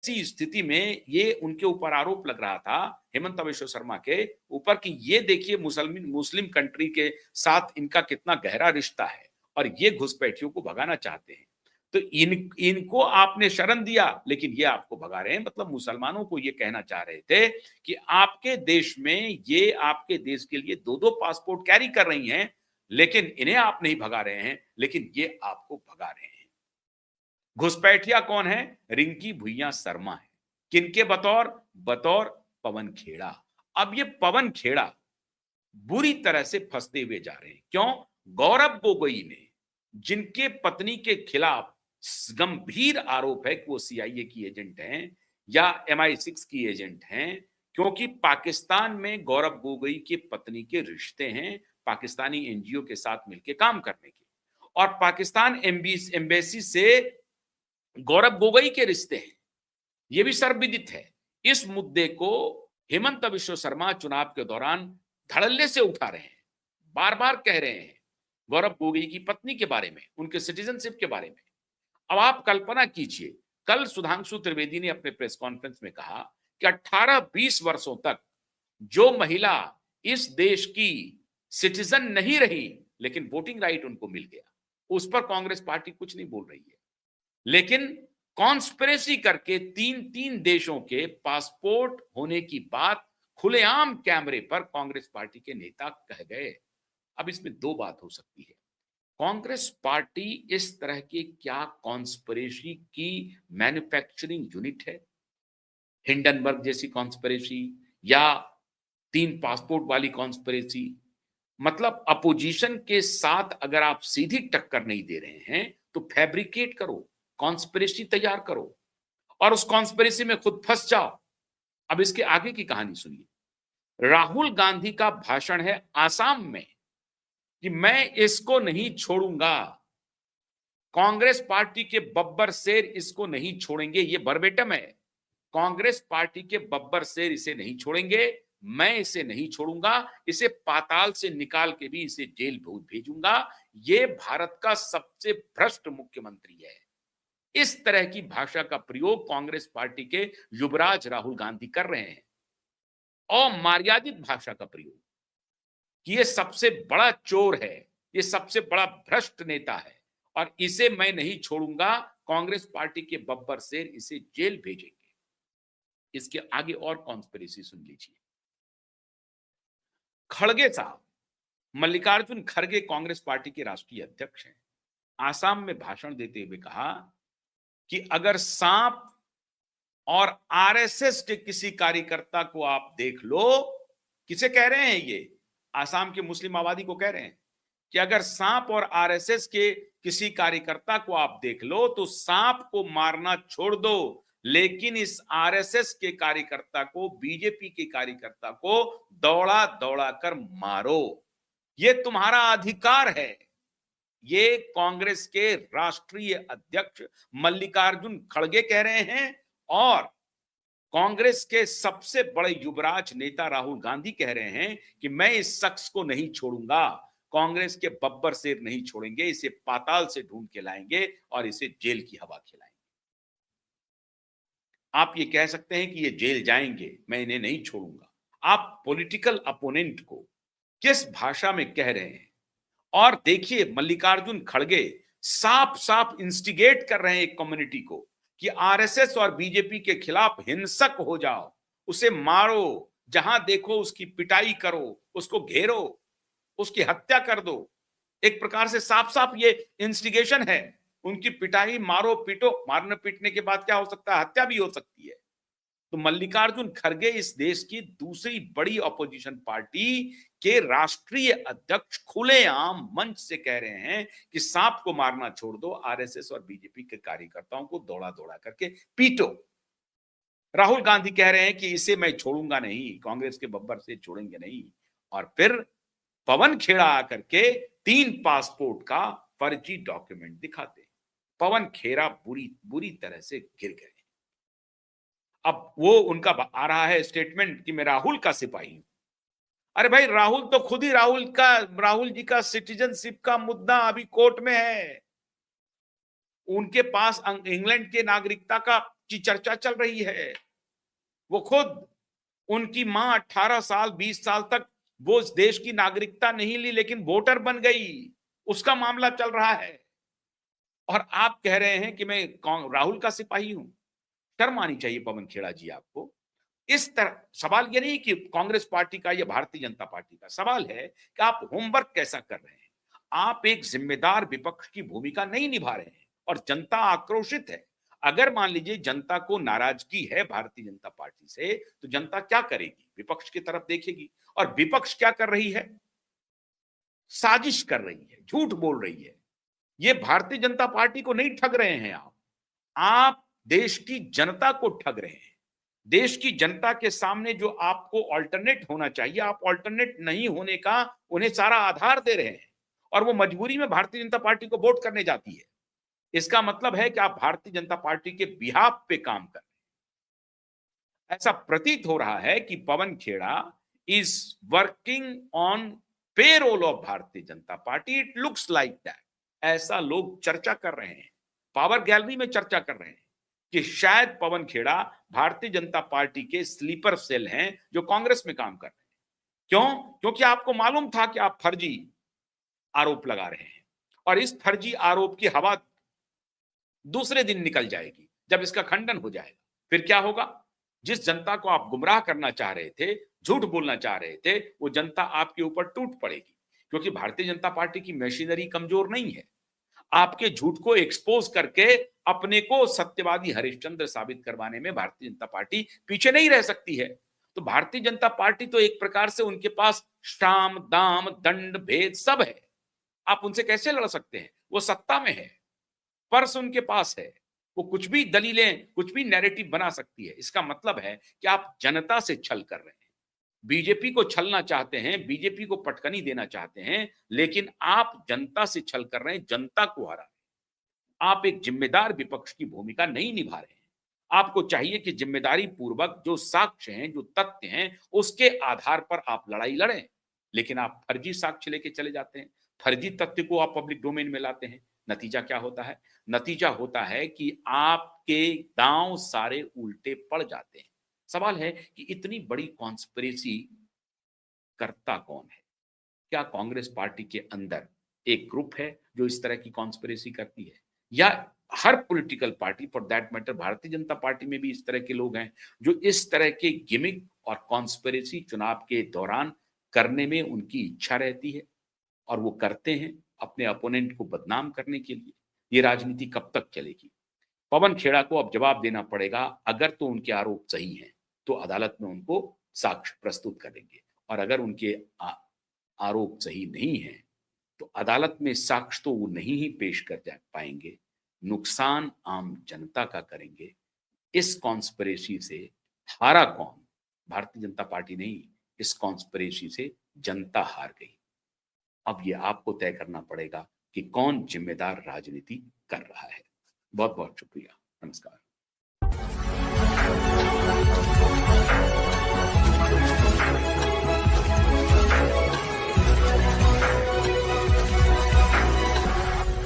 ऐसी स्थिति में ये उनके ऊपर आरोप लग रहा था, हेमंत बिश्व शर्मा के ऊपर, कि ये देखिए मुस्लिम कंट्री के साथ इनका कितना गहरा रिश्ता है और ये घुसपैठियों को भगाना चाहते हैं। तो इनको आपने शरण दिया, लेकिन ये आपको भगा रहे हैं। मतलब मुसलमानों को ये कहना चाह रहे थे कि आपके देश में ये आपके देश के लिए दो दो पासपोर्ट कैरी कर रही हैं, लेकिन इन्हें आप नहीं भगा रहे हैं, लेकिन ये आपको भगा रहे हैं। घुसपैठिया कौन है? रिंकी भुइयां शर्मा है। किनके बतौर? बतौर पवन खेड़ा। अब ये पवन खेड़ा बुरी तरह से फंसते हुए जा रहे हैं। क्यों? गौरव गोगोई ने, जिनके पत्नी के खिलाफ गंभीर आरोप है कि वो सीआईए की एजेंट हैं या MI6 की एजेंट हैं, क्योंकि पाकिस्तान में गौरव गोगोई की पत्नी के रिश्ते हैं पाकिस्तानी एनजीओ के साथ मिलकर काम करने के, और पाकिस्तान एम्बेसी से गौरव गोगोई के रिश्ते हैं, यह भी सर्वविदित है। इस मुद्दे को हेमंत बिश्व शर्मा चुनाव के दौरान धड़ल्ले से उठा रहे हैं, बार बार कह रहे हैं गौरव गोगोई की पत्नी के बारे में, उनके सिटीजनशिप के बारे में। अब आप कल्पना कीजिए, कल सुधांशु त्रिवेदी ने अपने प्रेस कॉन्फ्रेंस में कहा कि 18-20 वर्षों तक जो महिला इस देश की सिटीजन नहीं रही, लेकिन वोटिंग राइट उनको मिल गया, उस पर कांग्रेस पार्टी कुछ नहीं बोल रही है। लेकिन कॉन्स्पिरेसी करके 3-3 देशों के पासपोर्ट होने की बात खुलेआम कैमरे पर कांग्रेस पार्टी के नेता कह गए। अब इसमें दो बात हो सकती है। कांग्रेस पार्टी इस तरह की क्या कॉन्स्पिरेसी की मैन्युफैक्चरिंग यूनिट है? हिंडनबर्ग जैसी कॉन्स्पिरेसी या 3 पासपोर्ट वाली कॉन्स्पिरेसी? मतलब अपोजिशन के साथ अगर आप सीधी टक्कर नहीं दे रहे हैं तो फैब्रिकेट करो, कॉन्स्पिरेसी तैयार करो और उस कॉन्स्पिरेसी में खुद फंस जाओ। अब इसके आगे की कहानी सुनिए। राहुल गांधी का भाषण है आसाम में कि मैं इसको नहीं छोड़ूंगा, कांग्रेस पार्टी के बब्बर शेर इसको नहीं छोड़ेंगे। ये वर्बेटम है, कांग्रेस पार्टी के बब्बर शेर इसे नहीं छोड़ेंगे, मैं इसे नहीं छोड़ूंगा, इसे पाताल से निकाल के भी इसे जेल भेजूंगा। ये भारत का सबसे भ्रष्ट मुख्यमंत्री है। इस तरह की भाषा का प्रयोग कांग्रेस पार्टी के युवराज राहुल गांधी कर रहे हैं, अमर्यादित भाषा का प्रयोग, कि ये सबसे बड़ा चोर है, ये सबसे बड़ा भ्रष्ट नेता है और इसे मैं नहीं छोड़ूंगा, कांग्रेस पार्टी के बब्बर शेर इसे जेल भेजेंगे। इसके आगे और कॉन्स्पिरेसी सुन लीजिए। खड़गे साहब, मल्लिकार्जुन खड़गे कांग्रेस पार्टी के राष्ट्रीय अध्यक्ष हैं, आसाम में भाषण देते हुए कहा कि अगर सांप और आरएसएस के किसी कार्यकर्ता को आप देख लो, किसे कह रहे हैं ये? आसाम के मुस्लिम आबादी को कह रहे हैं कि अगर सांप और आरएसएस के किसी कार्यकर्ता को आप देख लो तो सांप को मारना छोड़ दो, लेकिन इस आरएसएस के कार्यकर्ता को, बीजेपी के कार्यकर्ता को दौड़ा दौड़ा कर मारो, ये तुम्हारा अधिकार है। ये कांग्रेस के राष्ट्रीय अध्यक्ष मल्लिकार्जुन खड़गे कह रहे हैं और कांग्रेस के सबसे बड़े युवराज नेता राहुल गांधी कह रहे हैं कि मैं इस शख्स को नहीं छोड़ूंगा, कांग्रेस के बब्बर शेर नहीं छोड़ेंगे, इसे पाताल से ढूंढ के लाएंगे और इसे जेल की हवा खिलाएंगे। आप ये कह सकते हैं कि ये जेल जाएंगे, मैं इन्हें नहीं छोड़ूंगा। आप पॉलिटिकल अपोनेंट को किस भाषा में कह रहे हैं? और देखिए, मल्लिकार्जुन खड़गे साफ साफ इंस्टिगेट कर रहे हैं एक कम्युनिटी को कि आरएसएस और बीजेपी के खिलाफ हिंसक हो जाओ, उसे मारो, जहां देखो उसकी पिटाई करो, उसको घेरो, उसकी हत्या कर दो। एक प्रकार से साफ साफ ये इंस्टिगेशन है, उनकी पिटाई, मारो पीटो। मारने पीटने के बाद क्या हो सकता है? हत्या भी हो सकती है। तो मल्लिकार्जुन खड़गे इस देश की दूसरी बड़ी ऑपोजिशन पार्टी के राष्ट्रीय अध्यक्ष खुलेआम मंच से कह रहे हैं कि सांप को मारना छोड़ दो, आरएसएस और बीजेपी के कार्यकर्ताओं को दौड़ा दौड़ा करके पीटो। राहुल गांधी कह रहे हैं कि इसे मैं छोड़ूंगा नहीं, कांग्रेस के बब्बर से छोड़ेंगे नहीं। और फिर पवन खेड़ा आकर के 3 पासपोर्ट का फर्जी डॉक्यूमेंट दिखाते। पवन खेड़ा बुरी तरह से गिर गए। अब वो उनका आ रहा है स्टेटमेंट कि मैं राहुल का सिपाही हूं। अरे भाई, राहुल तो खुद ही राहुल जी का सिटीजनशिप का मुद्दा अभी कोर्ट में है। उनके पास इंग्लैंड के नागरिकता का की चर्चा चल रही है। वो खुद, उनकी मां 18 साल 20 साल तक वो इस देश की नागरिकता नहीं ली लेकिन वोटर बन गई, उसका मामला चल रहा है। और आप कह रहे हैं कि मैं राहुल का सिपाही हूं। शर्म आनी चाहिए पवन खेड़ा जी आपको। इस तरह सवाल ये नहीं कि कांग्रेस पार्टी का या भारतीय जनता पार्टी का, सवाल है कि आप होमवर्क कैसा कर रहे हैं। आप एक जिम्मेदार विपक्ष की भूमिका नहीं निभा रहे हैं और जनता आक्रोशित है। अगर मान लीजिए जनता को नाराजगी है भारतीय जनता पार्टी से, तो जनता क्या करेगी? विपक्ष की तरफ देखेगी। और विपक्ष क्या कर रही है? साजिश कर रही है, झूठ बोल रही है। ये भारतीय जनता पार्टी को नहीं ठग रहे हैं आप देश की जनता को ठग रहे हैं। देश की जनता के सामने जो आपको अल्टरनेट होना चाहिए, आप अल्टरनेट नहीं होने का उन्हें सारा आधार दे रहे हैं और वो मजबूरी में भारतीय जनता पार्टी को वोट करने जाती है। इसका मतलब है कि आप भारतीय जनता पार्टी के बिहाफ पे काम कर रहे हैं। ऐसा प्रतीत हो रहा है कि Pawan Khera is working on payroll of Bharatiya Janata Party. It looks like that. ऐसा लोग चर्चा कर रहे हैं, पावर गैलरी में चर्चा कर रहे हैं कि शायद पवन खेड़ा भारतीय जनता पार्टी के स्लीपर सेल हैं जो कांग्रेस में काम कर रहे हैं। क्यों? क्योंकि आपको मालूम था कि आप फर्जी आरोप लगा रहे हैं और इस फर्जी आरोप की हवा दूसरे दिन निकल जाएगी जब इसका खंडन हो जाएगा। फिर क्या होगा? जिस जनता को आप गुमराह करना चाह रहे थे, झूठ बोलना चाह रहे थे, वो जनता आपके ऊपर टूट पड़ेगी। क्योंकि भारतीय जनता पार्टी की मशीनरी कमजोर नहीं है। आपके झूठ को एक्सपोज करके अपने को सत्यवादी हरिश्चंद्र साबित करवाने में भारतीय जनता पार्टी पीछे नहीं रह सकती है। तो भारतीय जनता पार्टी तो एक प्रकार से उनके पास साम दाम दंड भेद सब है। आप उनसे कैसे लड़ सकते हैं? वो सत्ता में है, पर्स उनके पास है, वो कुछ भी दलीलें, कुछ भी नैरेटिव बना सकती है। इसका मतलब है कि आप जनता से छल कर रहे हैं, बीजेपी को छलना चाहते हैं, बीजेपी को पटकनी देना चाहते हैं, लेकिन आप जनता से छल कर रहे हैं, जनता को हरा रहे हैं। आप एक जिम्मेदार विपक्ष की भूमिका नहीं निभा रहे हैं। आपको चाहिए कि जिम्मेदारी पूर्वक जो साक्ष्य हैं, जो तथ्य हैं, उसके आधार पर आप लड़ाई लड़ें। लेकिन आप फर्जी साक्ष्य लेके चले जाते हैं, फर्जी तथ्य को आप पब्लिक डोमेन में लाते हैं। नतीजा क्या होता है? नतीजा होता है कि आपके दांव सारे उल्टे पड़ जाते हैं। सवाल है कि इतनी बड़ी कॉन्स्पिरेसी करता कौन है? क्या कांग्रेस पार्टी के अंदर एक ग्रुप है जो इस तरह की कॉन्स्पिरेसी करती है, या हर political party for that matter Bharatiya Janata party में भी इस तरह के लोग हैं जो इस तरह के गिमिक और कॉन्स्पिरेसी चुनाव के दौरान करने में उनकी इच्छा रहती है और वो करते हैं अपने अपोनेंट को बदनाम करने के लिए। ये राजनीति कब तक चलेगी? पवन खेड़ा को अब जवाब देना पड़ेगा। अगर तो उनके आरोप सही हैं तो अदालत में उनको साक्ष्य प्रस्तुत करेंगे, और अगर उनके आरोप सही नहीं है तो अदालत में साक्ष्य तो वो नहीं ही पेश कर जा पाएंगे, नुकसान आम जनता का करेंगे। इस कॉन्स्पिरेसी से हारा कौन? भारतीय जनता पार्टी नहीं, इस कॉन्स्पिरेसी से जनता हार गई। अब ये आपको तय करना पड़ेगा कि कौन जिम्मेदार राजनीति कर रहा है। बहुत बहुत शुक्रिया। नमस्कार।